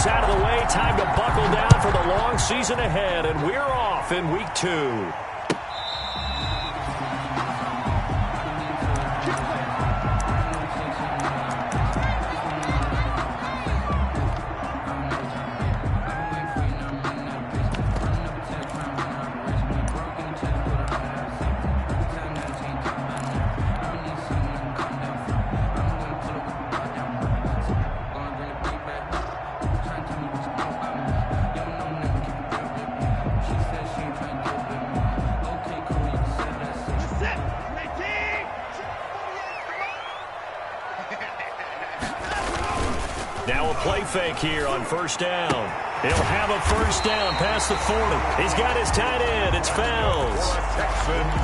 is out of the way. Time to buckle down for the long season ahead, and we're off in week 2. Now a play fake here on first down. He'll have a first down past the 40. He's got his tight end. It's Fells.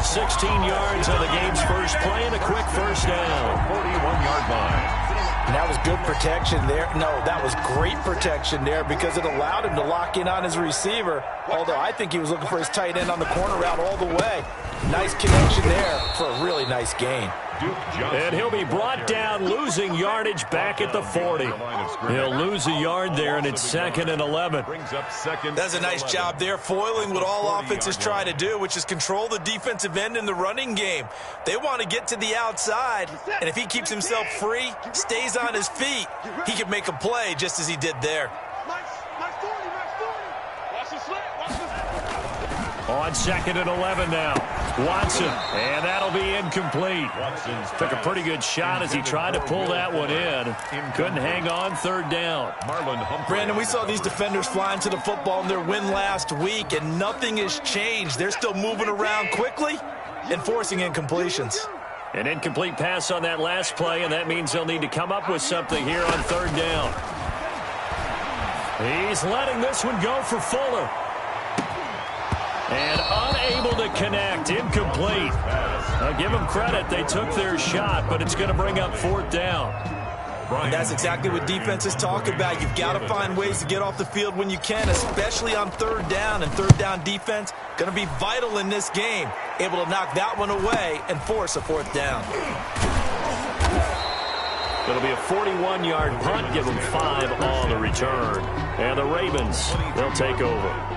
16 yards on the game's first play and a quick first down. 41-yard line. And that was good protection there. No, that was great protection there because it allowed him to lock in on his receiver, although I think he was looking for his tight end on the corner route all the way. Nice connection there for a really nice gain. And he'll be brought down, losing yardage back at the 40. He'll lose a yard there, and it's 2nd and 11. That's a nice job there, foiling what all offenses try to do, which is control the defensive end in the running game. They want to get to the outside, and if he keeps himself free, stays on his feet, he can make a play just as he did there. On 2nd and 11 now. Watson, and that'll be incomplete. Took a pretty good shot as he tried to pull that one in. Couldn't hang on, 3rd down. Brandon, we saw these defenders flying to the football in their win last week, and nothing has changed. They're still moving around quickly and forcing incompletions. An incomplete pass on that last play, and that means they'll need to come up with something here on 3rd down. He's letting this one go for Fuller. And unable to connect, incomplete. I'll give them credit, they took their shot, but it's going to bring up 4th down. And that's exactly what defenses talk about. You've got to find ways to get off the field when you can, especially on 3rd down. And 3rd down defense going to be vital in this game. Able to knock that one away and force a 4th down. It'll be a 41-yard punt, give them 5 on the return. And the Ravens, they'll take over.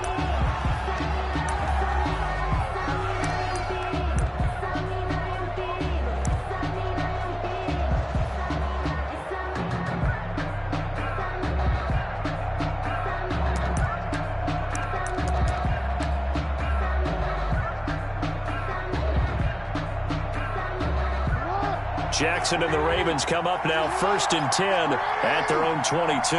Jackson and the Ravens come up now 1st and 10 at their own 22.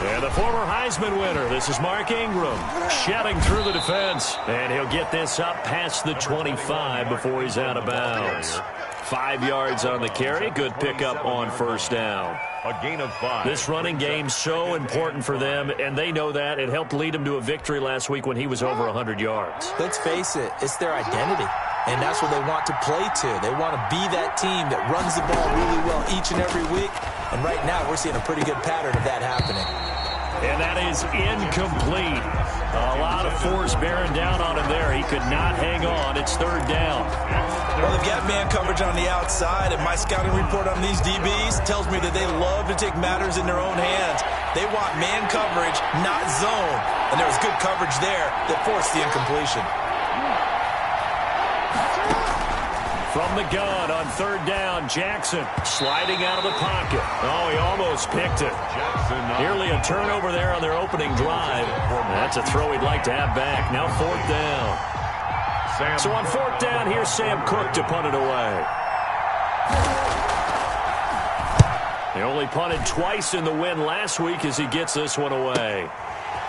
And the former Heisman winner, this is Mark Ingram, shedding through the defense. And he'll get this up past the 25 before he's out of bounds. 5 yards on the carry. Good pickup on 1st down. A gain of 5. This running game's so important for them, and they know that. It helped lead them to a victory last week when he was over 100 yards. Let's face it, it's their identity. And that's what they want to play to. They want to be that team that runs the ball really well each and every week. And right now, we're seeing a pretty good pattern of that happening. And that is incomplete. A lot of force bearing down on him there. He could not hang on. It's 3rd down. Well, they've got man coverage on the outside, and my scouting report on these DBs tells me that they love to take matters in their own hands. They want man coverage, not zone. And there was good coverage there that forced the incompletion. From the gun on 3rd down, Jackson sliding out of the pocket. Oh, he almost picked it. Nearly a turnover there on their opening drive. That's a throw he'd like to have back. Now 4th down. So on 4th down, here's Sam Cook to punt it away. They only punted twice in the win last week as he gets this one away.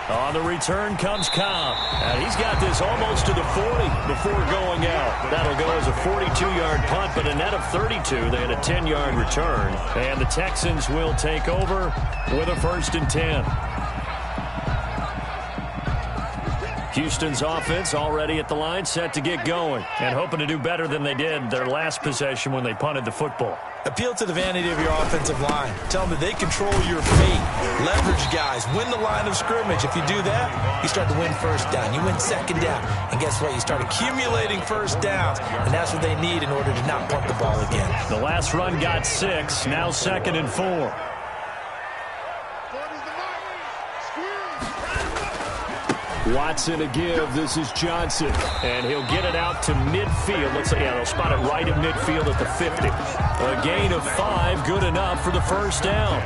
On the return comes Cobb. And he's got this almost to the 40 before going out. That'll go as a 42-yard punt, but a net of 32. They had a 10-yard return. And the Texans will take over with a 1st and 10. Houston's offense already at the line, set to get going, and hoping to do better than they did their last possession when they punted the football. Appeal to the vanity of your offensive line. Tell them that they control your fate. Leverage guys. Win the line of scrimmage. If you do that, you start to win 1st down. You win 2nd down. And guess what? You start accumulating 1st downs. And that's what they need in order to not punt the ball again. The last run got 6. Now 2nd and 4. Watson to give. This is Johnson. And he'll get it out to midfield. Looks like, they'll spot it right in midfield at the 50. A gain of 5, good enough for the first down.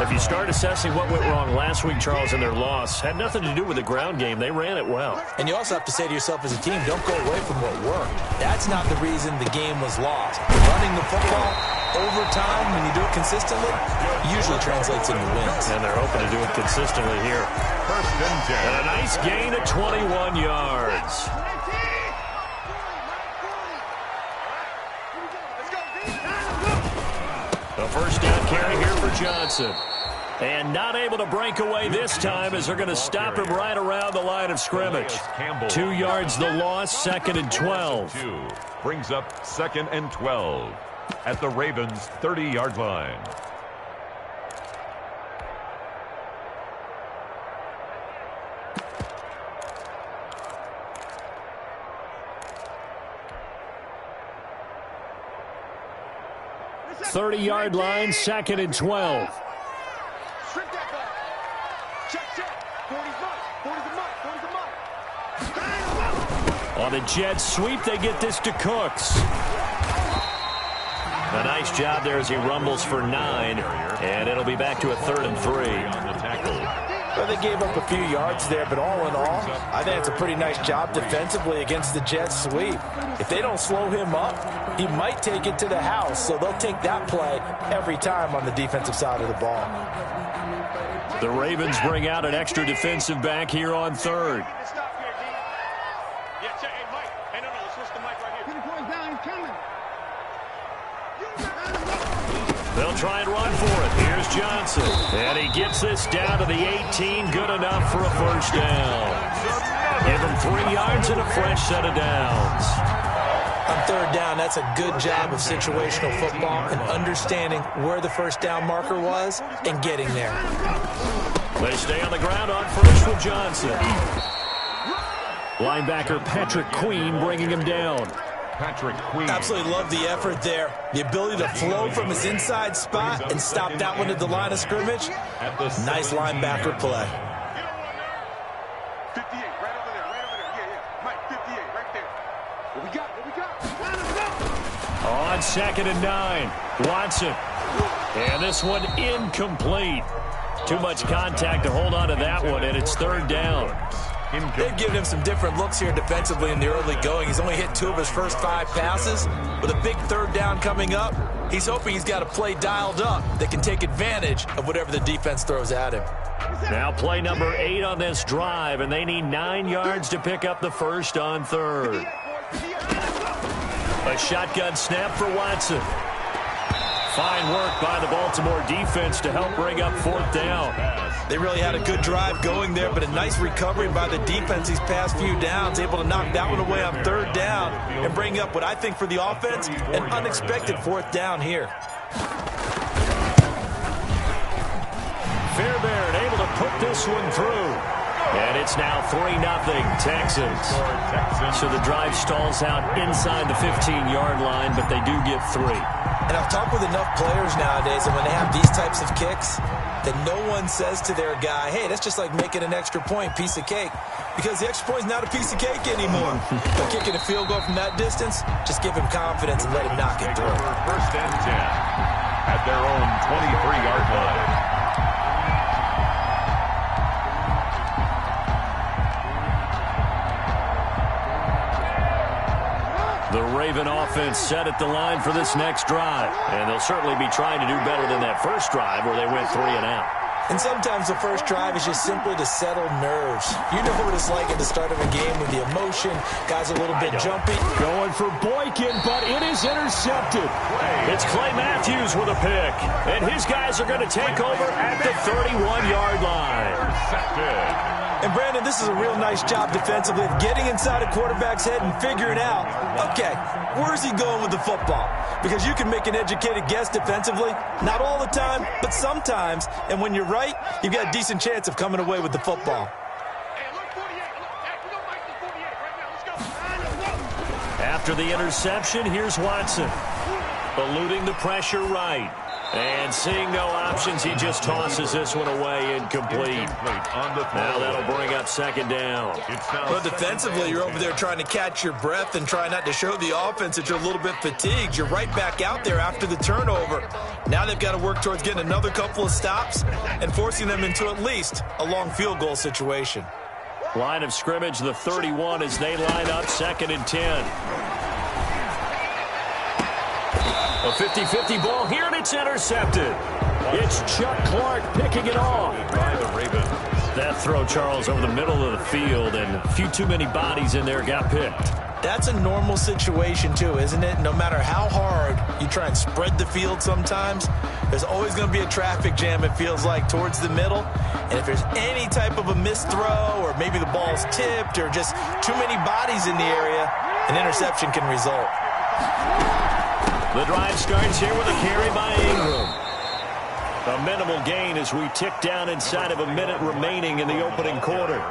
If you start assessing what went wrong last week, Charles, in their loss, had nothing to do with the ground game. They ran it well. And you also have to say to yourself as a team, don't go away from what worked. That's not the reason the game was lost. Running the football over time, when you do it consistently, usually translates into wins. And they're hoping to do it consistently here. And a nice gain of 21 yards. A first down carry here for Johnson. And not able to break away this time as they're going to stop him right around the line of scrimmage. 2 yards the loss, 2nd and 12. Brings up 2nd and 12 at the Ravens' 30-yard line. Thirty-yard line, 2nd and 12. On the jet sweep, they get this to Cooks. A nice job there as he rumbles for 9, and it'll be back to a 3rd and 3. On the tackle. Well, they gave up a few yards there, but all in all, I think it's a pretty nice job defensively against the jet sweep. If they don't slow him up, he might take it to the house, so they'll take that play every time on the defensive side of the ball. The Ravens bring out an extra defensive back here on 3rd. They'll try and run for it. Here's Johnson. And he gets this down to the 18. Good enough for a first down. Give him 3 yards and a fresh set of downs. On 3rd down, that's a good job of situational football and understanding where the first down marker was and getting there. They stay on the ground on first with Johnson. Linebacker Patrick Queen bringing him down. Patrick Queen. Absolutely love the effort there. The ability to flow from his inside spot and stop that one at the line of scrimmage. Nice linebacker play. 58, right over there, Yeah. Mike, 58, right there. What we got? On 2nd and 9, Watson. And this one incomplete. Too much contact to hold on to that one, and it's 3rd down. They've given him some different looks here defensively in the early going. He's only hit 2 of his first 5 passes. With a big 3rd down coming up, he's hoping he's got a play dialed up that can take advantage of whatever the defense throws at him. Now play number 8 on this drive, and they need 9 yards to pick up the first on 3rd. A shotgun snap for Watson. Fine work by the Baltimore defense to help bring up 4th down. They really had a good drive going there, but a nice recovery by the defense these past few downs, able to knock that one away on 3rd down and bring up what I think for the offense, an unexpected 4th down here. Fairbairn able to put this one through. And it's now 3-0 Texans. So the drive stalls out inside the 15-yard line, but they do get 3. And I've talked with enough players nowadays, and when they have these types of kicks, that no one says to their guy, hey, that's just like making an extra point, piece of cake. Because the extra point is not a piece of cake anymore. But kicking a field goal from that distance, just give him confidence and let him knock it through. 1st and 10 at their own 23-yard line. The Raven offense set at the line for this next drive. And they'll certainly be trying to do better than that first drive where they went 3 and out. And sometimes the first drive is just simply to settle nerves. You know what it's like at the start of a game with the emotion. Guys are a little bit jumpy. Going for Boykin, but it is intercepted. It's Clay Matthews with a pick. And his guys are going to take over at the 31-yard line. Intercepted. And, Brandon, this is a real nice job defensively of getting inside a quarterback's head and figuring out, okay, where's he going with the football? Because you can make an educated guess defensively, not all the time, but sometimes. And when you're right, you've got a decent chance of coming away with the football. After the interception, here's Watson. Eluding the pressure right. And seeing no options, he just tosses this one away, incomplete. Now that'll bring up second down. Well, defensively, you're over there trying to catch your breath and try not to show the offense that you're a little bit fatigued. You're right back out there after the turnover. Now they've got to work towards getting another couple of stops and forcing them into at least a long field goal situation. Line of scrimmage, the 31, as they line up 2nd and 10. A 50-50 ball here, and it's intercepted. It's Chuck Clark picking it off. By the Ravens. That throw, Charles, over the middle of the field, and a few too many bodies in there got picked. That's a normal situation, too, isn't it? No matter how hard you try and spread the field sometimes, there's always going to be a traffic jam, it feels like, towards the middle. And if there's any type of a missed throw, or maybe the ball's tipped, or just too many bodies in the area, an interception can result. The drive starts here with a carry by Ingram. A minimal gain as we tick down inside of a minute remaining in the opening quarter.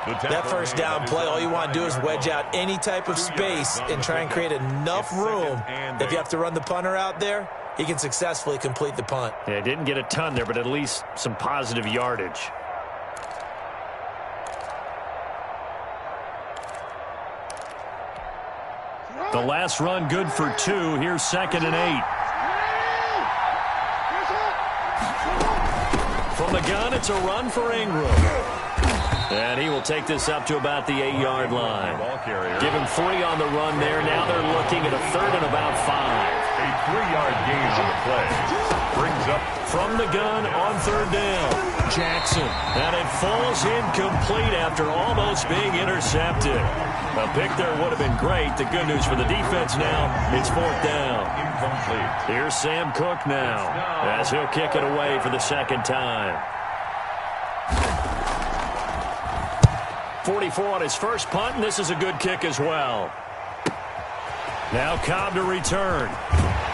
That first down play, all you want to do is wedge out any type of space and try and create enough room that if you have to run the punter out there, he can successfully complete the punt. Yeah, didn't get a ton there, but at least some positive yardage. The last run good for 2. Here's 2nd and 8. From the gun, it's a run for Ingram. And he will take this up to about the 8-yard line. Give him 3 on the run there. Now they're looking at a 3rd and about 5. A 3-yard gain on the play. Brings up from the gun on 3rd down. Jackson. And it falls incomplete after almost being intercepted. A pick there would have been great. The good news for the defense now, it's 4th down. incomplete. Here's Sam Cook now as he'll kick it away for the 2nd time. 44 on his first punt, and this is a good kick as well. Now Cobb to return.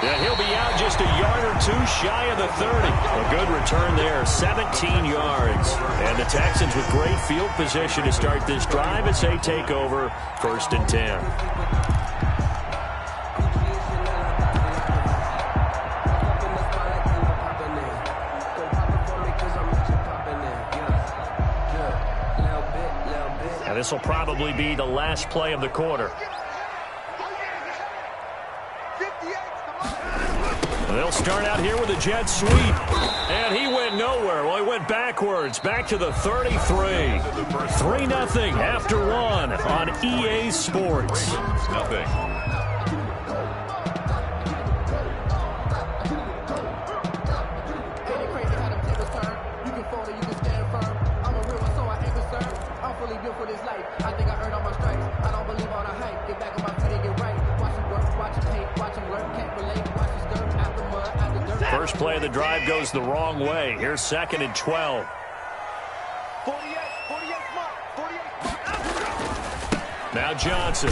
And he'll be out just a yard or 2 shy of the 30. A good return there, 17 yards. And the Texans with great field position to start this drive as they take over 1st and 10. And this will probably be the last play of the quarter. They'll start out here with a jet sweep. And he went nowhere. Well, he went backwards, back to the 33. 3-0 after 1 on EA Sports. Nothing. First play of the drive goes the wrong way. Here's 2nd and 12. 48, Now Johnson.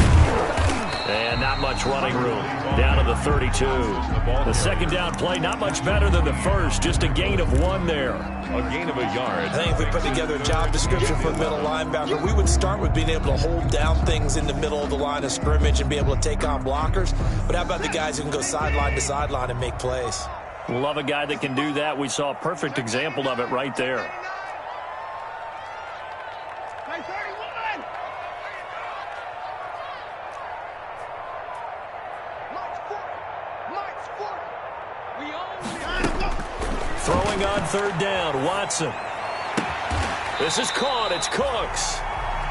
And not much running room. Down to the 32. The 2nd down play, not much better than the first. Just a gain of 1 there. A gain of a yard. I think if we put together a job description for a middle linebacker, we would start with being able to hold down things in the middle of the line of scrimmage and be able to take on blockers. But how about the guys who can go sideline to sideline and make plays? Love a guy that can do that. We saw a perfect example of it right there. Throwing on 3rd down, Watson. This is caught. It's Cooks.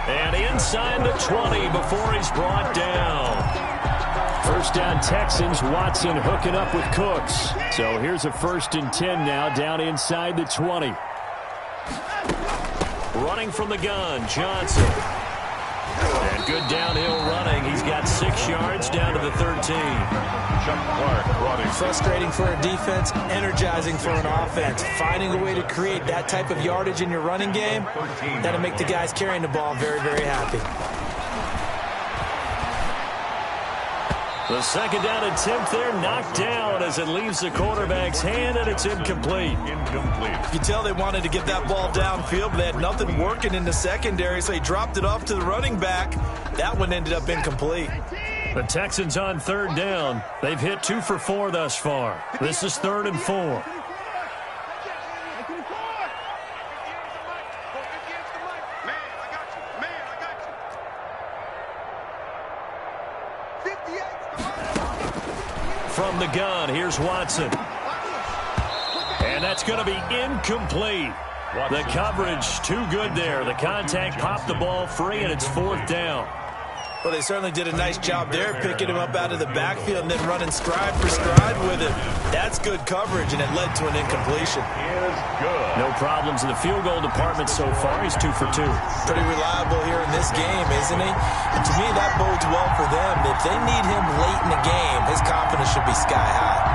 And inside the 20 before he's brought down. First down Texans, Watson hooking up with Cooks. So here's a 1st and 10 now, down inside the 20. Running from the gun, Johnson. And good downhill running. He's got 6 yards down to the 13. Chuck Clark running. Frustrating for a defense, energizing for an offense. Finding a way to create that type of yardage in your running game, that'll make the guys carrying the ball very, very happy. The 2nd down attempt there knocked down as it leaves the quarterback's hand, and it's incomplete. Incomplete. You tell they wanted to get that ball downfield, but they had nothing working in the secondary, so he dropped it off to the running back. That one ended up incomplete. The Texans on third down. They've hit 2 for 4 thus far. This is 3rd and 4. From the gun, here's Watson. And that's going to be incomplete. The coverage too good there. The contact popped the ball free, and it's 4th down. Well, they certainly did a nice job there, picking him up out of the backfield and then running stride for stride with him. That's good coverage, and it led to an incompletion. No problems in the field goal department so far. He's 2 for 2. Pretty reliable here in this game, isn't he? And to me, that bodes well for them. If they need him late in the game, his confidence should be sky high.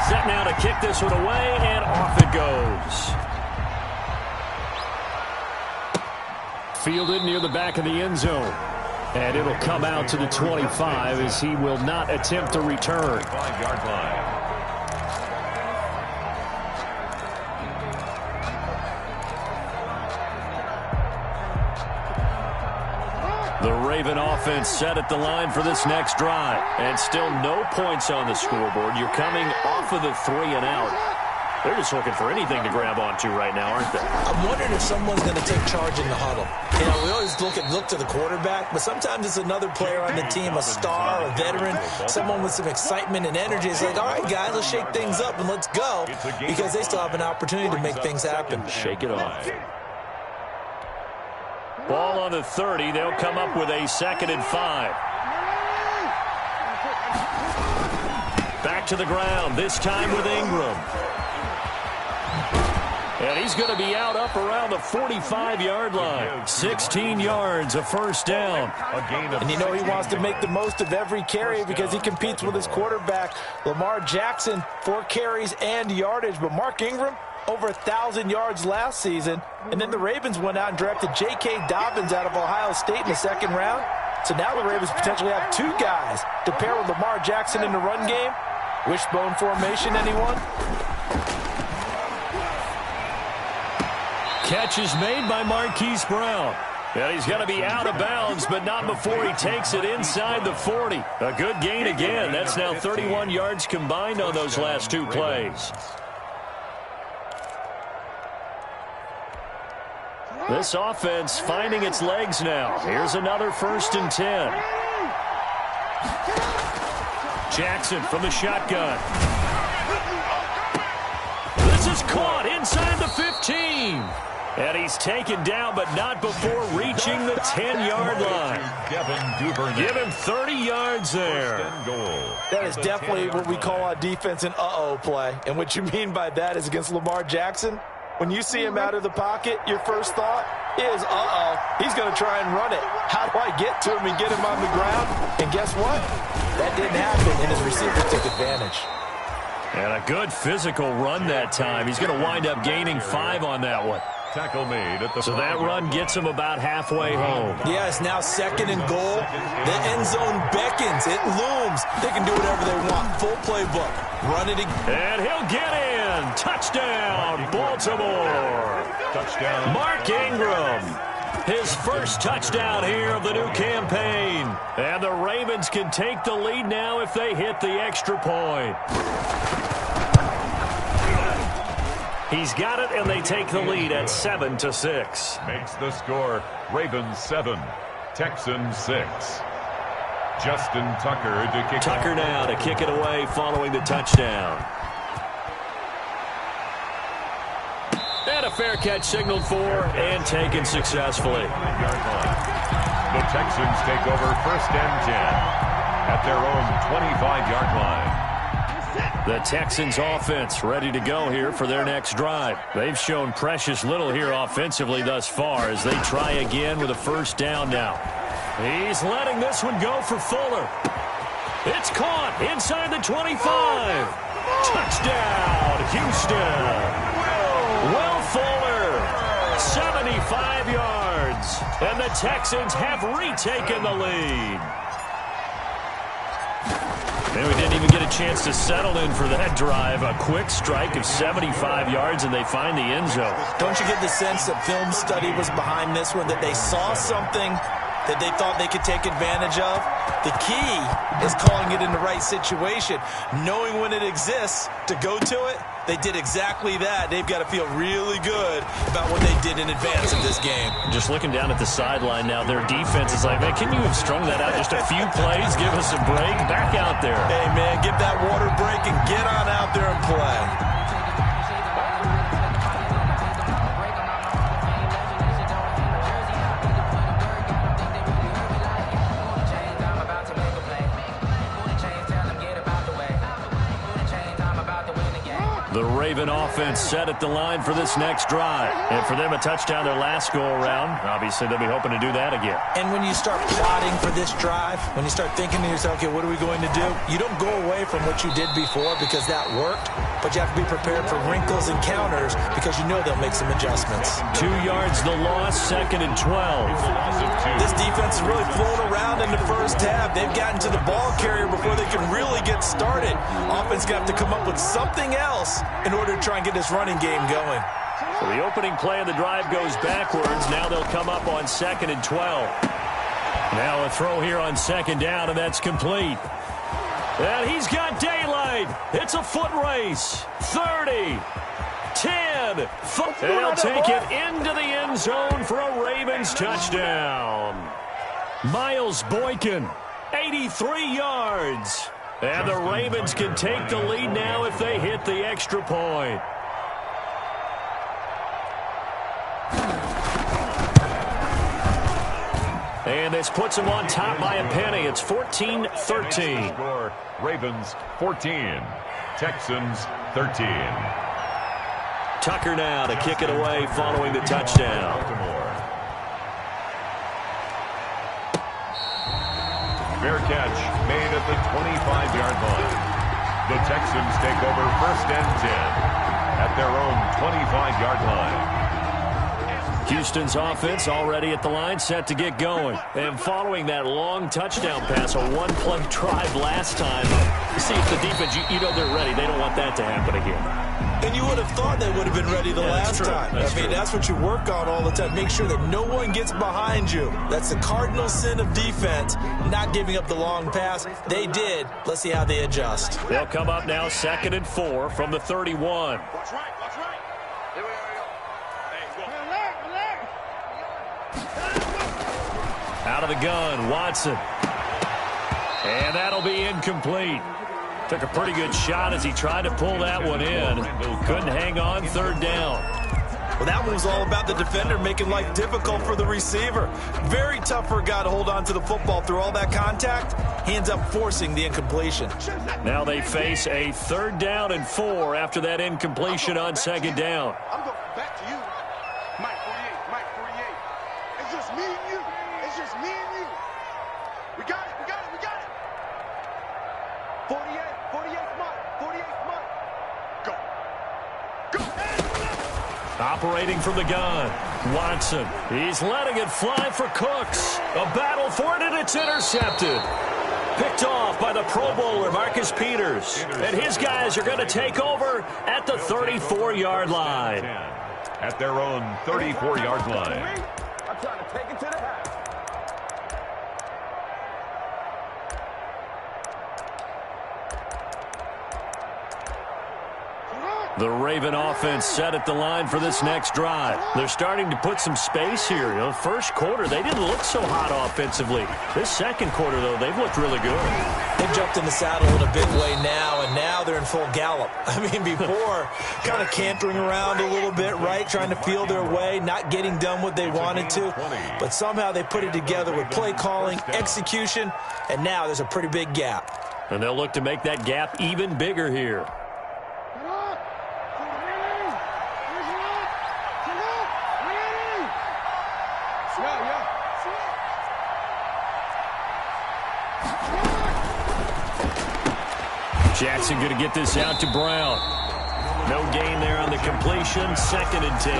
Set now to kick this one away, and off it goes. Fielded near the back of the end zone. And it'll come out to the 25 as he will not attempt to return. 5-yard line. The Raven offense set at the line for this next drive. And still no points on the scoreboard. You're coming off of the 3 and out. They're just looking for anything to grab onto right now, aren't they? I'm wondering if someone's going to take charge in the huddle. You know, we always look to the quarterback, but sometimes it's another player on the team, a star, a veteran, someone with some excitement and energy. It's like, all right, guys, let's shake things up and let's go, because they still have an opportunity to make things happen. Shake it off. Ball on the 30. They'll come up with a 2nd and 5. Back to the ground, this time with Ingram. And he's going to be out up around the 45-yard line. 16 yards, a first down. And you know he wants to make the most of every carry because he competes with his quarterback, Lamar Jackson, 4 carries and yardage. But Mark Ingram, over 1,000 yards last season. And then the Ravens went out and drafted J.K. Dobbins out of Ohio State in the 2nd round. So now the Ravens potentially have 2 guys to pair with Lamar Jackson in the run game. Wishbone formation, anyone? Catch is made by Marquise Brown. And he's going to be out of bounds, but not before he takes it inside the 40. A good gain again. That's now 31 yards combined on those last 2 plays. This offense finding its legs now. Here's another 1st and 10. Jackson from the shotgun. This is caught inside the 15. And he's taken down, but not before reaching the 10-yard line. Give him 30 yards there. That is definitely what we call a defense an uh-oh play. And what you mean by that is against Lamar Jackson, when you see him out of the pocket, your first thought is, uh-oh, he's going to try and run it. How do I get to him and get him on the ground? And guess what? That didn't happen, and his receiver took advantage. And a good physical run that time. He's going to wind up gaining 5 on that one. Tackle made at the so that run gets him about halfway home. Yeah, it's now 2nd and goal. The end zone beckons. It looms. They can do whatever they want. Full playbook. Run it again. And he'll get in. Touchdown, Baltimore. Touchdown. Mark Ingram. His first touchdown here of the new campaign. And the Ravens can take the lead now if they hit the extra point. He's got it, and they take the lead at 7-6. Makes the score Ravens 7, Texans 6. Justin Tucker to kick. Tucker now to kick it away following the touchdown. And a fair catch signaled for and taken successfully. The Texans take over 1st and 10 at their own 25-yard line. The Texans offense ready to go here for their next drive. They've shown precious little here offensively thus far as they try again with a 1st down now. He's letting this one go for Fuller. It's caught inside the 25. Touchdown, Houston. Will Fuller, 75 yards. And the Texans have retaken the lead. And we didn't even get a chance to settle in for that drive. A quick strike of 75 yards, and they find the end zone. Don't you get the sense that film study was behind this one, that they saw something that they thought they could take advantage of? The key is calling it in the right situation, knowing when it exists to go to it. They did exactly that. They've got to feel really good about what they did in advance of this game. Just looking down at the sideline now, their defense is like, man, can you have strung that out just a few plays? Give us a break. Back out there. Hey, man, give that water break and get on out there and play. The Raven offense set at the line for this next drive. And for them, a touchdown their last go-around. Obviously, they'll be hoping to do that again. And when you start plotting for this drive, when you start thinking to yourself, okay, what are we going to do? You don't go away from what you did before because that worked, but you have to be prepared for wrinkles and counters because you know they'll make some adjustments. 2 yards the loss, 2nd and 12. This defense has really flown around in the first half. They've gotten to the ball carrier before they can really get started. Offense going to have to come up with something else in order to try and get this running game going. So the opening play of the drive goes backwards. Now they'll come up on 2nd and 12. Now a throw here on 2nd down, and that's complete. And he's got daylight. It's a foot race. 30, 10. They'll take it into the end zone for a Ravens touchdown. Miles Boykin, 83 yards. And the Ravens can take the lead now if they hit the extra point. And this puts them on top by a penny. It's 14-13. Score, Ravens 14, Texans 13. Tucker now to kick it away following the touchdown. Fair catch made at the 25-yard line. The Texans take over 1st and 10 at their own 25-yard line. Houston's offense already at the line, set to get going. And following that long touchdown pass, a one-play drive last time, see if the defense, you know they're ready. They don't want that to happen again. And you would have thought they would have been ready the last time. That's what you work on all the time. Make sure that no one gets behind you. That's the cardinal sin of defense, not giving up the long pass. They did. Let's see how they adjust. They'll come up now 2nd and 4 from the 31. Watch right. Here we go. Out of the gun, Watson. And that'll be incomplete. Took a pretty good shot as he tried to pull that one in. Couldn't hang on, 3rd down. Well, that one was all about the defender making life difficult for the receiver. Very tough for a guy to hold on to the football through all that contact. He ends up forcing the incompletion. Now they face a 3rd down and 4 after that incompletion on 2nd down. I'm going back to you. Mike 48. It's just me and you. We got it. 48 Mike. Go. Operating from the gun, Watson. He's letting it fly for Cooks. A battle for it, and it's intercepted. Picked off by the Pro Bowler, Marcus Peters. And his guys are going to take over at the 34-yard line. At their own 34-yard line. I'm trying to take it to the house. The Raven offense set at the line for this next drive. They're starting to put some space here. You know, first quarter, they didn't look so hot offensively. This second quarter, though, they've looked really good. They've jumped in the saddle in a big way now, and now they're in full gallop. I mean, before, kind of cantering around a little bit, right? Trying to feel their way, not getting done what they wanted to. But somehow they put it together with play calling, execution, and now there's a pretty big gap. And they'll look to make that gap even bigger here. Jackson going to get this out to Brown. No gain there on the completion. 2nd and 10.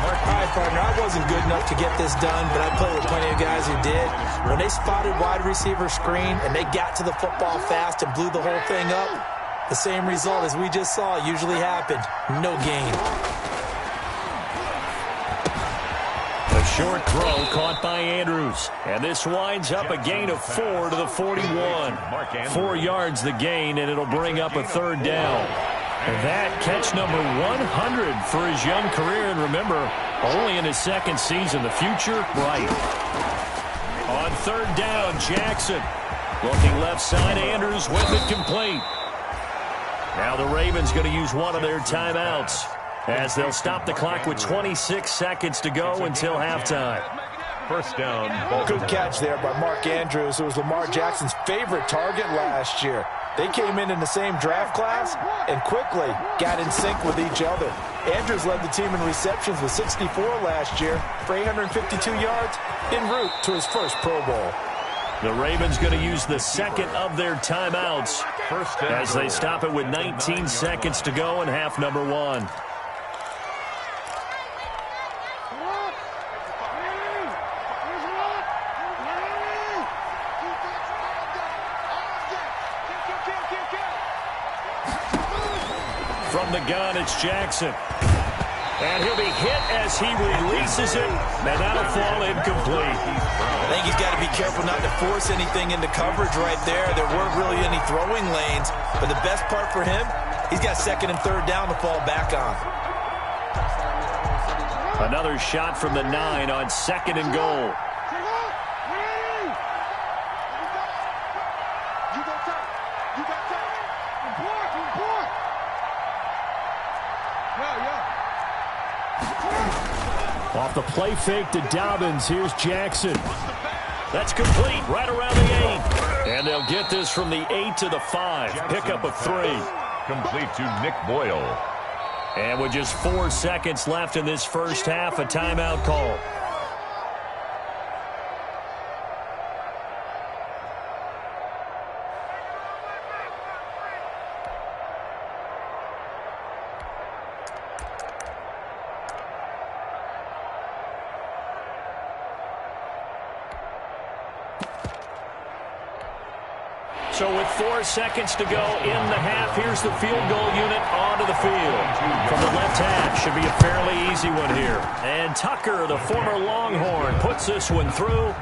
All right, partner, I wasn't good enough to get this done, but I played with plenty of guys who did. When they spotted wide receiver screen and they got to the football fast and blew the whole thing up, the same result as we just saw usually happened. No gain. A short throw caught by Andrews. And this winds up a gain of 4 to the 41. 4 yards the gain, and it'll bring up a third down. And that catch number 100 for his young career. And remember, only in his second season. The future, bright. On third down, Jackson. Looking left side, Andrews with it complete. Now the Ravens going to use one of their timeouts as they'll stop the clock with 26 seconds to go until halftime. First down. Good catch there by Mark Andrews, who was Lamar Jackson's favorite target last year. They came in the same draft class and quickly got in sync with each other. Andrews led the team in receptions with 64 last year for 852 yards en route to his first Pro Bowl. The Ravens going to use the second of their timeouts as they stop it with 19 seconds to go in half number 1. From the gun, it's Jackson. And he'll be hit as he releases it, and that'll fall incomplete. I think he's got to be careful not to force anything into coverage right there. There weren't really any throwing lanes, but the best part for him, he's got second and third down to fall back on. Another shot from the 9 on second and goal. Off the play fake to Dobbins, here's Jackson. That's complete, right around the 8. And they'll get this from the 8 to the 5. Pickup of 3. Complete to Nick Boyle. And with just 4 seconds left in this first half, a timeout call. So with 4 seconds to go in the half, here's the field goal unit onto the field. From the left half, should be a fairly easy one here. And Tucker, the former Longhorn, puts this one through.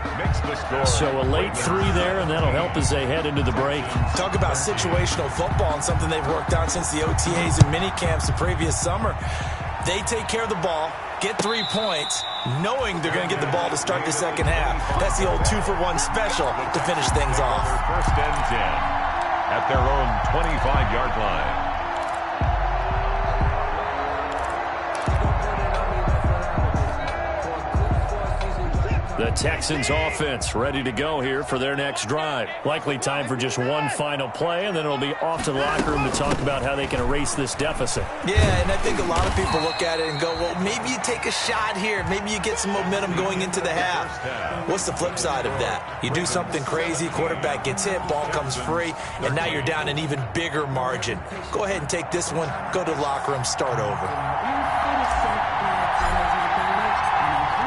So a late 3 there, and that'll help as they head into the break. Talk about situational football and something they've worked on since the OTAs and mini camps the previous summer. They take care of the ball, get 3 points, knowing they're going to get the ball to start the second half. That's the old 2-for-1 special to finish things off. First and 10 at their own 25-yard line. The Texans offense ready to go here for their next drive. Likely time for just one final play, and then it'll be off to the locker room to talk about how they can erase this deficit. Yeah, and I think a lot of people look at it and go, well, maybe you take a shot here. Maybe you get some momentum going into the half. What's the flip side of that? You do something crazy, quarterback gets hit, ball comes free, and now you're down an even bigger margin. Go ahead and take this one, go to the locker room, start over.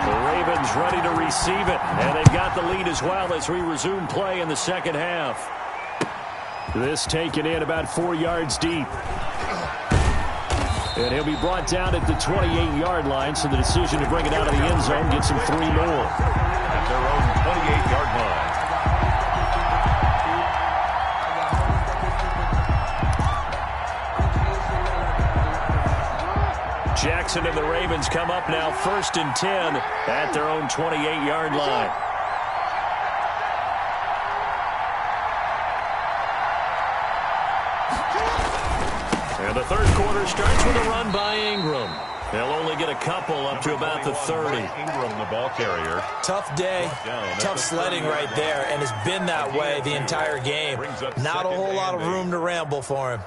The Ravens ready to receive it, and they've got the lead as well as we resume play in the second half. This taken in about 4 yards deep. And he'll be brought down at the 28-yard line, so the decision to bring it out of the end zone gets him 3 more. At their own 28-yard line. Jackson and the Ravens come up now 1st and 10 at their own 28-yard line. And the third quarter starts with a run by Ingram. They'll only get a couple up to about the 30. Ingram, the ball carrier. Tough day, tough sledding right there, and it's been that way the entire game. Not a whole lot of room to ramble for him.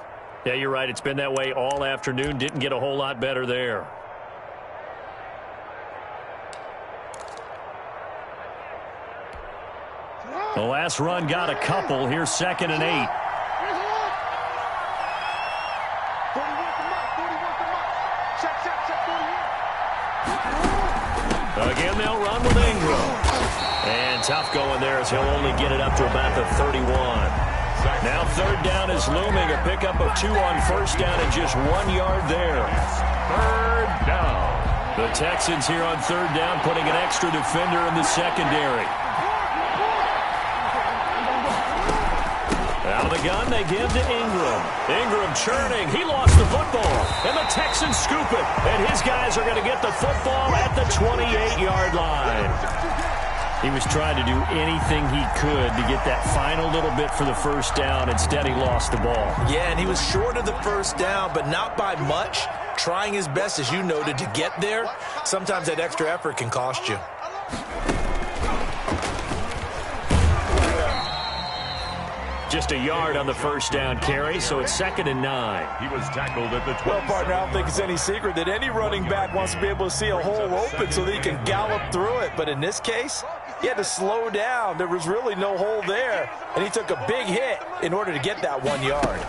Yeah, you're right. It's been that way all afternoon. Didn't get a whole lot better there. The last run got a couple. Here's 2nd and 8. Again, they'll run with Ingram. And tough going there as he'll only get it up to about the 31. Now third down is looming. A pickup of 2 on first down and just 1 yard there. Third down. The Texans here on third down putting an extra defender in the secondary. Out of the gun, they give to Ingram. Ingram churning. He lost the football. And the Texans scoop it. And his guys are going to get the football at the 28-yard line. He was trying to do anything he could to get that final little bit for the first down. Instead, he lost the ball. Yeah, and he was short of the first down, but not by much. Trying his best, as you noted, to get there. Sometimes that extra effort can cost you. Just a yard on the first down carry, so it's 2nd and 9. He was tackled at the 20. Well, partner, I don't think it's any secret that any running back wants to be able to see a hole open so that he can gallop through it. But in this case, he had to slow down. There was really no hole there, and he took a big hit in order to get that 1 yard.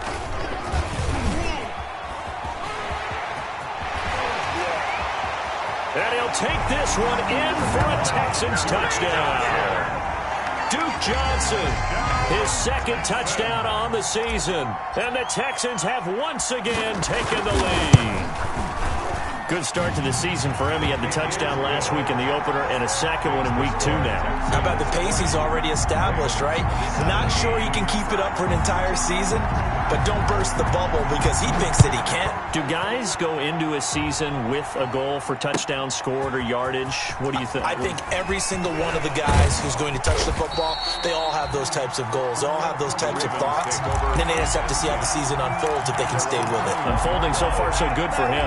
And he'll take this one in for a Texans touchdown. Duke Johnson, his 2nd touchdown on the season. And the Texans have once again taken the lead. Good start to the season for him. He had the touchdown last week in the opener and a second one in week 2 now. How about the pace he's already established, right? Not sure he can keep it up for an entire season, but don't burst the bubble because he thinks that he can. Do guys go into a season with a goal for touchdown scored or yardage? What do you think? I think every single one of the guys who's going to touch the football, they all have those types of goals. They all have those types of thoughts. And then they just have to see how the season unfolds if they can stay with it. Unfolding so far so good for him.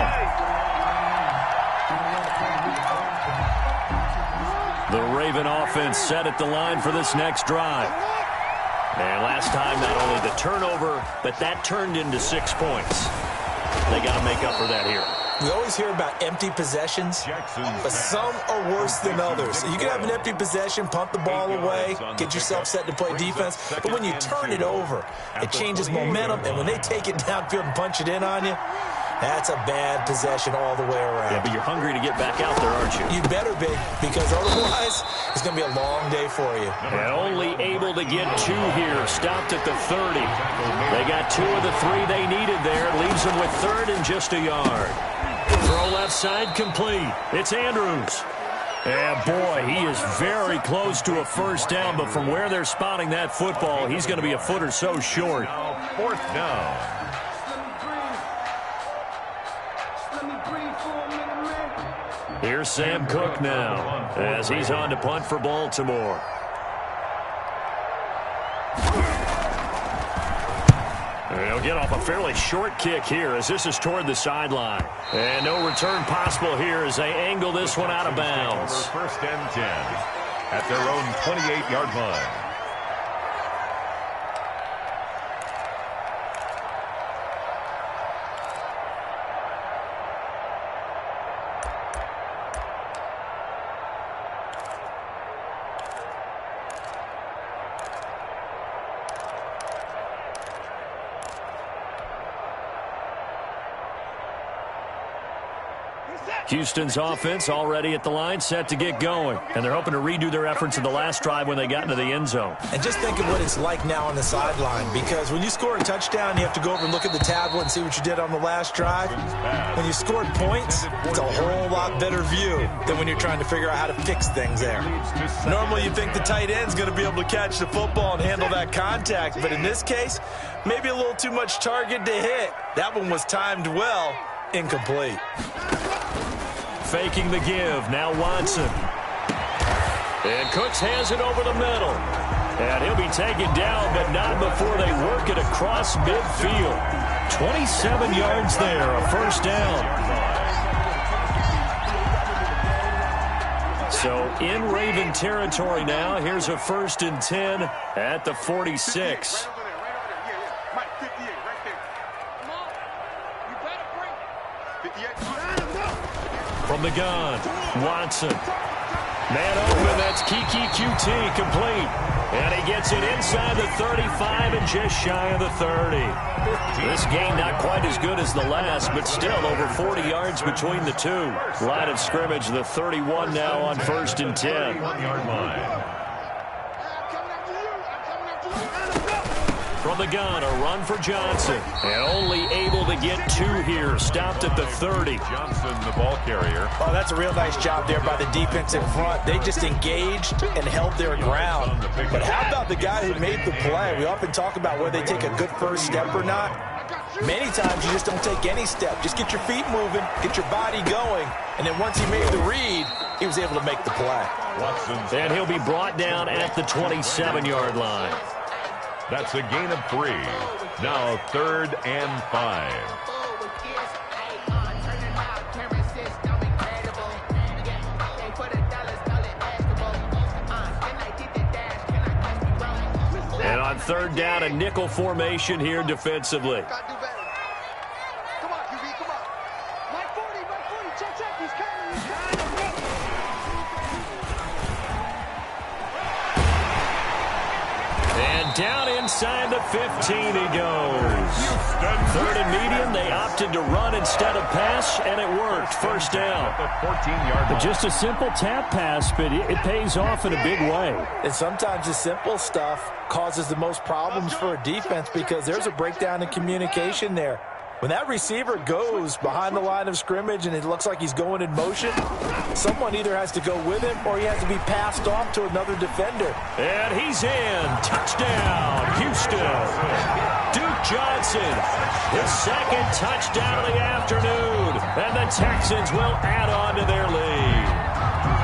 The Raven offense set at the line for this next drive. And last time, not only the turnover, but that turned into 6 points. They got to make up for that here. We always hear about empty possessions, but some are worse than others. You can have an empty possession, punt the ball away, get yourself set to play defense, but when you turn it over, it changes momentum, and when they take it downfield and punch it in on you, that's a bad possession all the way around. Yeah, but you're hungry to get back out there, aren't you? You better be, because otherwise it's going to be a long day for you. And only able to get 2 here. Stopped at the 30. They got 2 of the 3 they needed there. Leaves them with 3rd and just a yard. Throw left side complete. It's Andrews. And boy, he is very close to a first down, but from where they're spotting that football, he's going to be a foot or so short. Now 4th down. Here's Sam Cook now as he's on to punt for Baltimore. He'll get off a fairly short kick here as this is toward the sideline. And no return possible here as they angle this one out of bounds. 1st and 10 at their own 28-yard line. Houston's offense already at the line, set to get going. And they're hoping to redo their efforts in the last drive when they got into the end zone. And just think of what it's like now on the sideline, because when you score a touchdown, you have to go over and look at the tablet and see what you did on the last drive. When you scored points, it's a whole lot better view than when you're trying to figure out how to fix things there. Normally, you think the tight end's going to be able to catch the football and handle that contact, but in this case, maybe a little too much target to hit. That one was timed well, incomplete. Faking the give. Now Watson. And Cooks has it over the middle. And he'll be taken down, but not before they work it across midfield. 27 yards there, a first down. So in Raven territory now. Here's a 1st and 10 at the 46. From the gun, Watson. Man open, that's Kiki QT, complete. And he gets it inside the 35 and just shy of the 30. This game not quite as good as the last, but still over 40 yards between the two. Line of scrimmage, the 31 now on 1st and 10. 1-yard line. From the gun, a run for Johnson. And only able to get 2 here. Stopped at the 30. Johnson, the ball carrier. Oh, that's a real nice job there by the defense in front. They just engaged and held their ground. But how about the guy who made the play? We often talk about whether they take a good first step or not. Many times you just don't take any step. Just get your feet moving, get your body going. And then once he made the read, he was able to make the play. And he'll be brought down at the 27-yard line. That's a gain of 3. Now 3rd and 5. And on 3rd down, a nickel formation here defensively. Come on, QB, come on. Mike 40, check, he's coming. And down inside the 15 he goes. 3rd and medium, they opted to run instead of pass, and it worked. 1st down. The 14-yard line. Just a simple tap pass, but it pays off in a big way. And sometimes the simple stuff causes the most problems for a defense because there's a breakdown in communication there. When that receiver goes behind the line of scrimmage and it looks like he's going in motion, someone either has to go with him or he has to be passed off to another defender. And he's in. Touchdown, Houston. Duke Johnson, his 2nd touchdown of the afternoon. And the Texans will add on to their lead.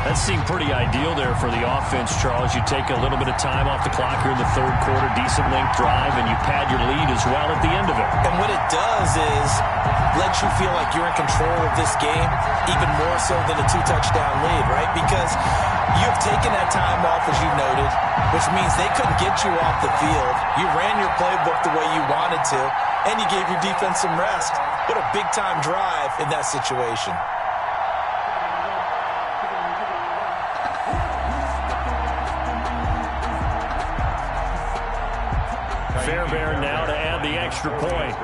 That seemed pretty ideal there for the offense, Charles. You take a little bit of time off the clock here in the 3rd quarter, decent length drive, and you pad your lead as well at the end of it. And what it does is let you feel like you're in control of this game, even more so than a 2-touchdown lead, right? Because you've taken that time off, as you noted, which means they couldn't get you off the field. You ran your playbook the way you wanted to, and you gave your defense some rest. What a big-time drive in that situation. Fairbairn now to add the extra point.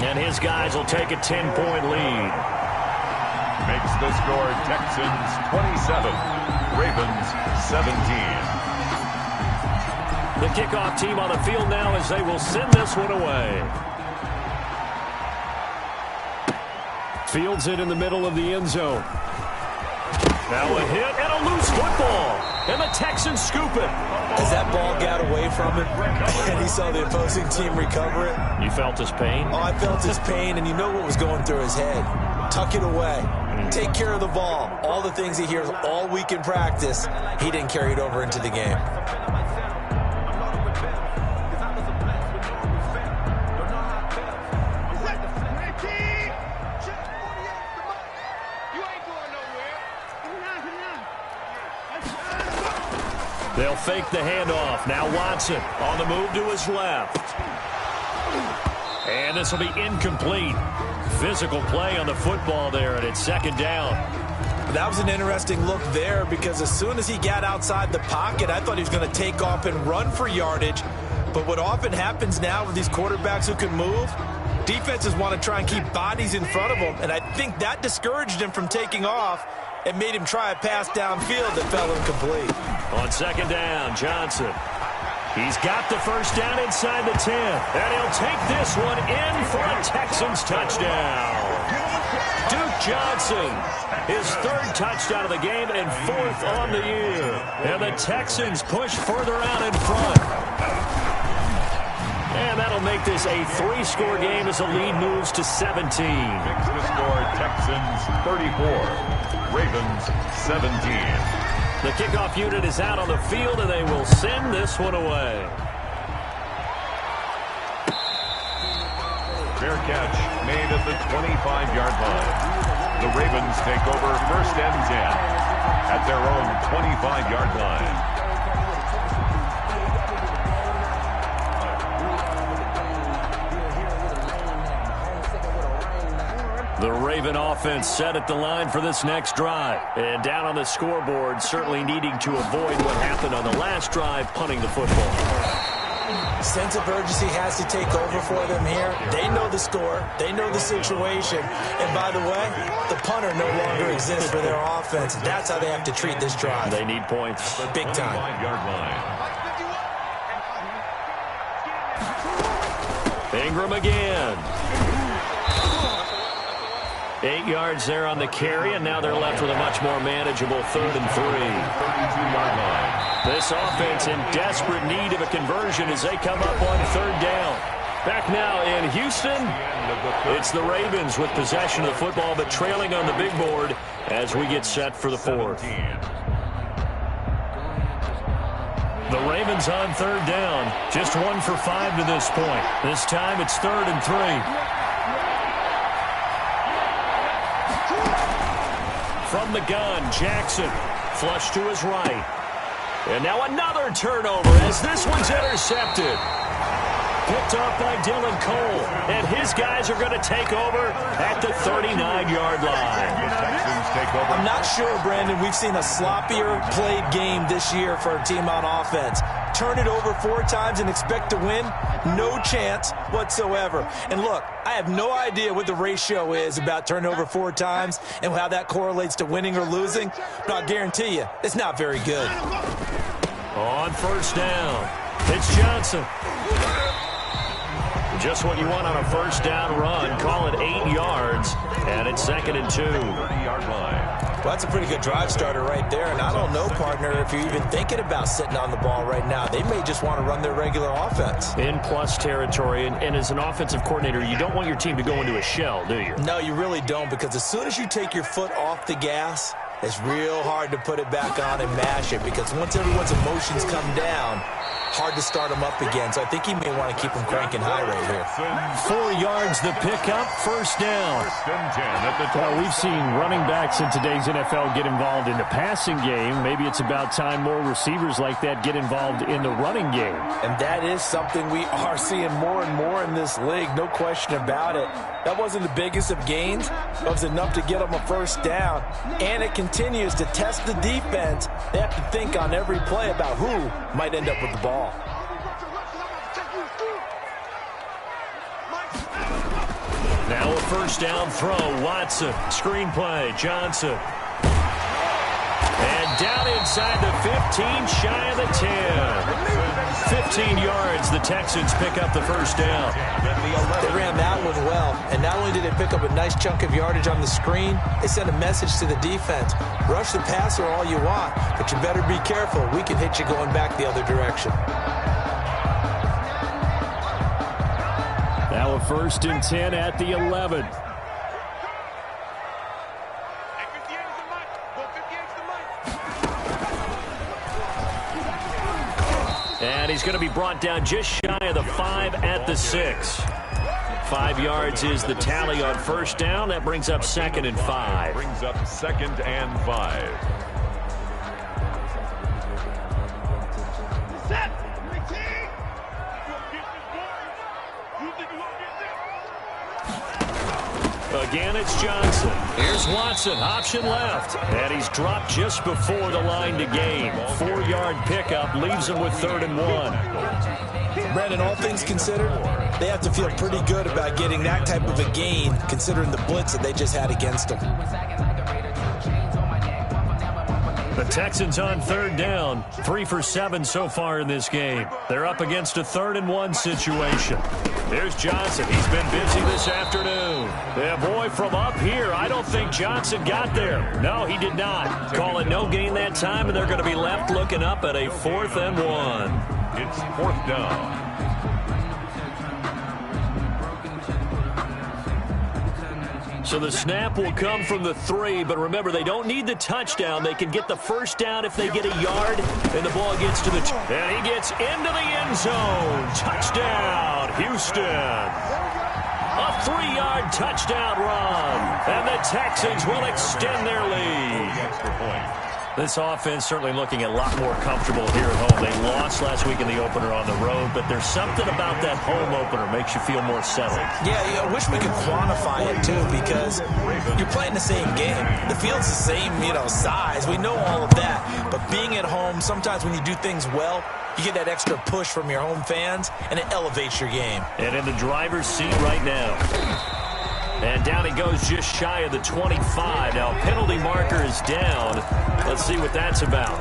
And his guys will take a 10-point lead. Makes the score Texans 27, Ravens 17. The kickoff team on the field now as they will send this one away. Fields it in the middle of the end zone. Now a hit and a loose football. And the Texans scoop it. As that ball got away from him and he saw the opposing team recover it. You felt his pain? Oh, I felt his pain, and you know what was going through his head. Tuck it away. Take care of the ball. All the things he hears all week in practice, he didn't carry it over into the game. They'll fake the handoff. Now Watson on the move to his left. And this will be incomplete. Physical play on the football there, and it's 2nd down. That was an interesting look there because as soon as he got outside the pocket, I thought he was going to take off and run for yardage. But what often happens now with these quarterbacks who can move, defenses want to try and keep bodies in front of them, and I think that discouraged him from taking off and made him try a pass downfield that fell incomplete. On 2nd down, Johnson. He's got the 1st down inside the 10. And he'll take this one in for a Texans touchdown. Duke Johnson, his 3rd touchdown of the game and 4th on the year. And the Texans push further out in front. And that'll make this a 3-score game as the lead moves to 17. Makes the score Texans 34, Ravens 17. The kickoff unit is out on the field, and they will send this one away. Fair catch made at the 25-yard line. The Ravens take over 1st and 10 at their own 25-yard line. The Raven offense set at the line for this next drive. And down on the scoreboard, certainly needing to avoid what happened on the last drive, punting the football. Sense of urgency has to take over for them here. They know the score. They know the situation. And by the way, the punter no longer exists for their offense. That's how they have to treat this drive. They need points. Big time. 5-yard line. Ingram again. 8 yards there on the carry, and now they're left with a much more manageable 3rd and 3. 32-yard line. This offense in desperate need of a conversion as they come up on 3rd down. Back now in Houston, it's the Ravens with possession of the football, but trailing on the big board as we get set for the 4th. The Ravens on 3rd down, just 1 for 5 to this point. This time it's 3rd and 3. From the gun, Jackson, flush to his right. And now another turnover as this one's intercepted. Picked off by Dylan Cole. And his guys are going to take over at the 39-yard line. I'm not sure, Brandon, we've seen a sloppier played game this year for a team on offense. Turn it over 4 times and expect to win? No chance whatsoever. And look, I have no idea what the ratio is about turning over 4 times and how that correlates to winning or losing, but I'll guarantee you, it's not very good. On 1st down, it's Johnson. Just what you want on a 1st down run. Call it 8 yards, and it's 2nd and 2. 30-yard line. Well, that's a pretty good drive starter right there, and I don't know, partner, if you're even thinking about sitting on the ball right now. They may just want to run their regular offense. In plus territory, and as an offensive coordinator, you don't want your team to go into a shell, do you? No, you really don't, because as soon as you take your foot off the gas, it's real hard to put it back on and mash it, because once everyone's emotions come down, hard to start them up again. So I think he may want to keep them cranking high right here. 4 yards the pickup, 1st down. 1st and 10 at the Well, we've seen running backs in today's NFL get involved in the passing game. Maybe it's about time more receivers like that get involved in the running game. And that is something we are seeing more and more in this league, no question about it. That wasn't the biggest of gains. It was enough to get them a 1st down. And it continues to test the defense. They have to think on every play about who might end up with the ball. Now a 1st down throw. Watson, screenplay, Johnson. And down inside the 15, shy of the 10. 15 yards, the Texans pick up the 1st down. They ran that one well, and not only did they pick up a nice chunk of yardage on the screen, they sent a message to the defense. Rush the passer all you want, but you better be careful. We can hit you going back the other direction. Now a 1st and 10 at the 11. And he's going to be brought down just shy of the 5 at the 6. 5 yards is the tally on 1st down. That brings up 2nd and 5. Brings up 2nd and 5. Again, it's Johnson. Here's Watson, option left. And he's dropped just before the line to gain. 4-yard pickup leaves him with 3rd and 1. Brandon, all things considered, they have to feel pretty good about getting that type of a gain, considering the blitz that they just had against them. The Texans on 3rd down, 3 for 7 so far in this game. They're up against a 3rd and 1 situation. There's Johnson. He's been busy this afternoon. Yeah, boy, from up here, I don't think Johnson got there. No, he did not. Call it no gain that time, and they're going to be left looking up at a 4th and 1. It's 4th down. So the snap will come from the 3, but remember, they don't need the touchdown. They can get the 1st down if they get a yard, and the ball gets to the and he gets into the end zone. Touchdown, Houston. A 3-yard touchdown run, and the Texans will extend their lead. This offense certainly looking a lot more comfortable here at home. They lost last week in the opener on the road, but there's something about that home opener makes you feel more settled. Yeah, I wish we could quantify it, too, because you're playing the same game. The field's the same, size. We know all of that. But being at home, sometimes when you do things well, you get that extra push from your home fans, and it elevates your game. And in the driver's seat right now. And down he goes just shy of the 25. Now, penalty marker is down. Let's see what that's about.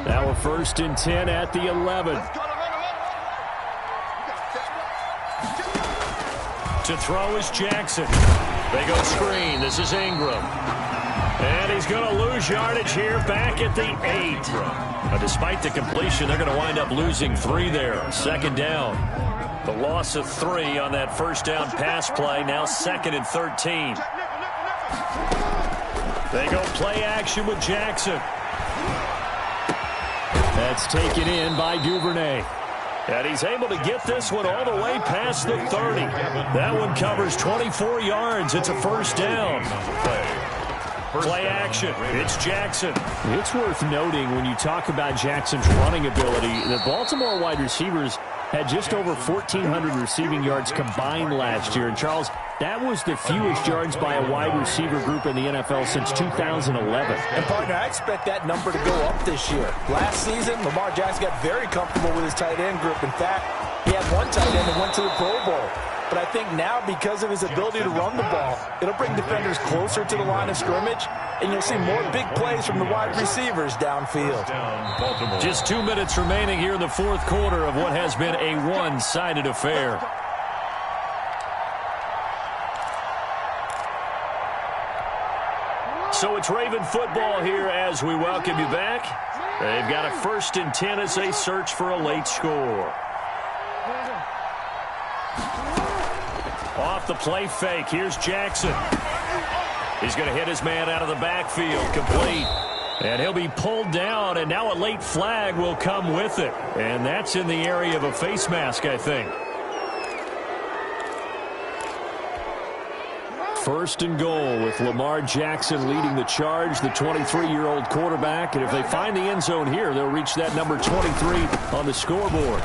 Now a 1st and 10 at the 11. To throw is Jackson. They go screen. This is Ingram. And he's going to lose yardage here back at the 8. But despite the completion, they're going to wind up losing 3 there. 2nd down. The loss of 3 on that 1st down pass play. Now 2nd and 13. They go play action with Jackson. That's taken in by Duvernay. And he's able to get this one all the way past the 30. That one covers 24 yards. It's a 1st down. Play action. It's Jackson. It's worth noting when you talk about Jackson's running ability, the Baltimore wide receivers had just over 1,400 receiving yards combined last year. And, Charles, that was the fewest yards by a wide receiver group in the NFL since 2011. And, partner, I expect that number to go up this year. Last season, Lamar Jackson got very comfortable with his tight end group. In fact, he had one tight end that went to the Pro Bowl. But I think now, because of his ability to run the ball, it'll bring defenders closer to the line of scrimmage, and you'll see more big plays from the wide receivers downfield. Just 2 minutes remaining here in the 4th quarter of what has been a one-sided affair. So it's Raven football here as we welcome you back. They've got a 1st and 10 as they search for a late score. Off the play fake. Here's Jackson. He's going to hit his man out of the backfield. Complete. And he'll be pulled down, and now a late flag will come with it. And that's in the area of a face mask, I think. 1st and goal with Lamar Jackson leading the charge, the 23-year-old quarterback. And if they find the end zone here, they'll reach that number 23 on the scoreboard.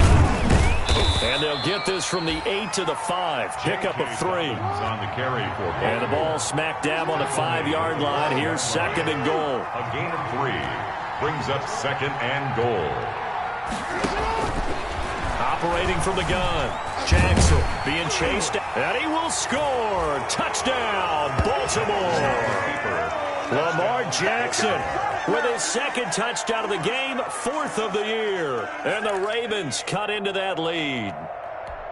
And they'll get this from the 8 to the 5. Pickup of 3. And the ball smack dab on the 5-yard line. Here's 2nd and goal. A gain of 3 brings up 2nd and goal. Operating from the gun. Jackson being chased. And he will score. Touchdown, Baltimore. Lamar Jackson with his 2nd touchdown of the game, 4th of the year. And the Ravens cut into that lead.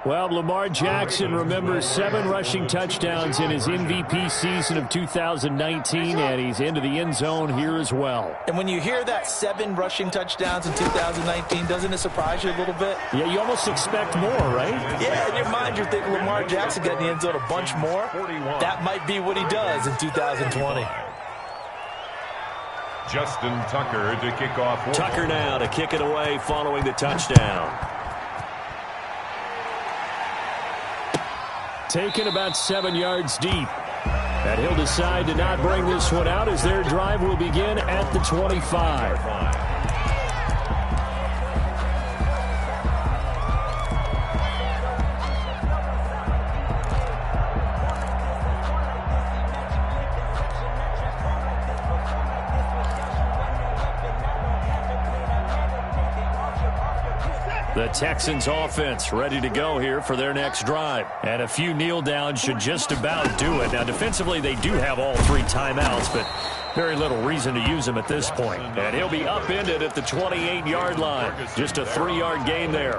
Well, Lamar Jackson remembers 7 rushing touchdowns in his MVP season of 2019, and he's into the end zone here as well. And when you hear that 7 rushing touchdowns in 2019, doesn't it surprise you a little bit? Yeah, you almost expect more, right? Yeah, in your mind you're thinking Lamar Jackson got in the end zone a bunch more. That might be what he does in 2020. Justin Tucker to kick off. Tucker now to kick it away following the touchdown. Taken about 7 yards deep. And he'll decide to not bring this one out as their drive will begin at the 25. The Texans offense ready to go here for their next drive. And a few kneel downs should just about do it. Now, defensively, they do have all 3 timeouts, but very little reason to use them at this point. And he'll be upended at the 28-yard line. Just a 3-yard gain there.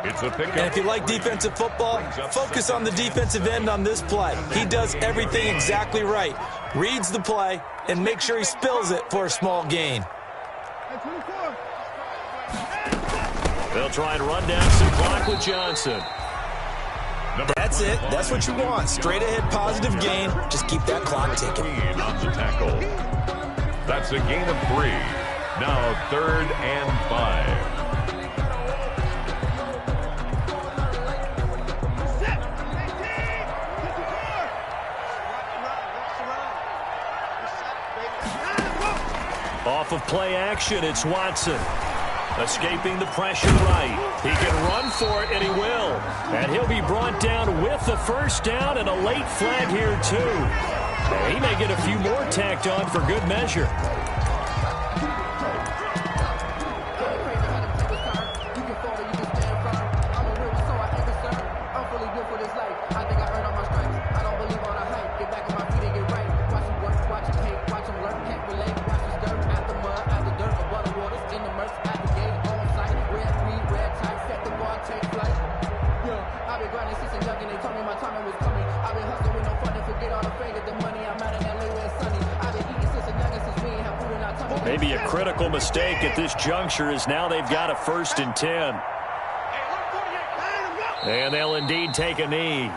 It's a pickup. And if you like defensive football, focus on the defensive end on this play. He does everything exactly right. Reads the play and makes sure he spills it for a small gain. They'll try and run down some clock with Johnson. That's it. That's what you want. Straight ahead positive gain. Just keep that clock ticking. On the tackle. That's a gain of 3. Now 3rd and 5. of play action. It's Watson. Escaping the pressure right. He can run for it, and he will. And he'll be brought down with the first down and a late flag here, too. He may get a few more tacked on for good measure. Maybe a critical mistake at this juncture is now they've got a 1st and 10. And they'll indeed take a knee.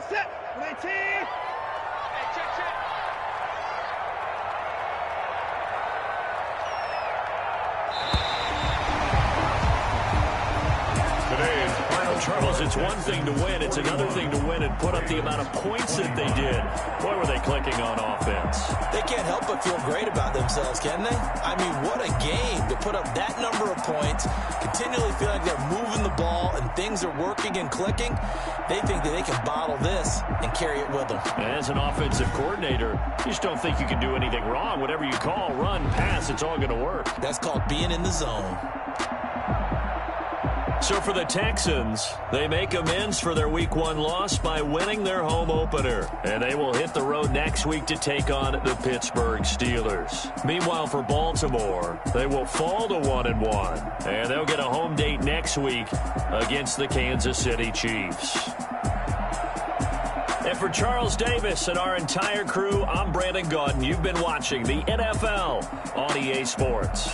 Set, 19. Hey, check. Today's final Charles, it's one thing to win. It's another thing to win and put up the amount of points that they did. Boy, were they clicking on offense. They can't help but feel great about themselves, can they? I mean, what a game to put up that number of points, continually feel like they're moving the ball and things are working and clicking. They think that they can bottle this and carry it with them. As an offensive coordinator, you just don't think you can do anything wrong. Whatever you call, run, pass, it's all going to work. That's called being in the zone. So for the Texans, they make amends for their Week 1 loss by winning their home opener. And they will hit the road next week to take on the Pittsburgh Steelers. Meanwhile, for Baltimore, they will fall to 1-1. And they'll get a home date next week against the Kansas City Chiefs. And for Charles Davis and our entire crew, I'm Brandon Gaudin. You've been watching the NFL on EA Sports.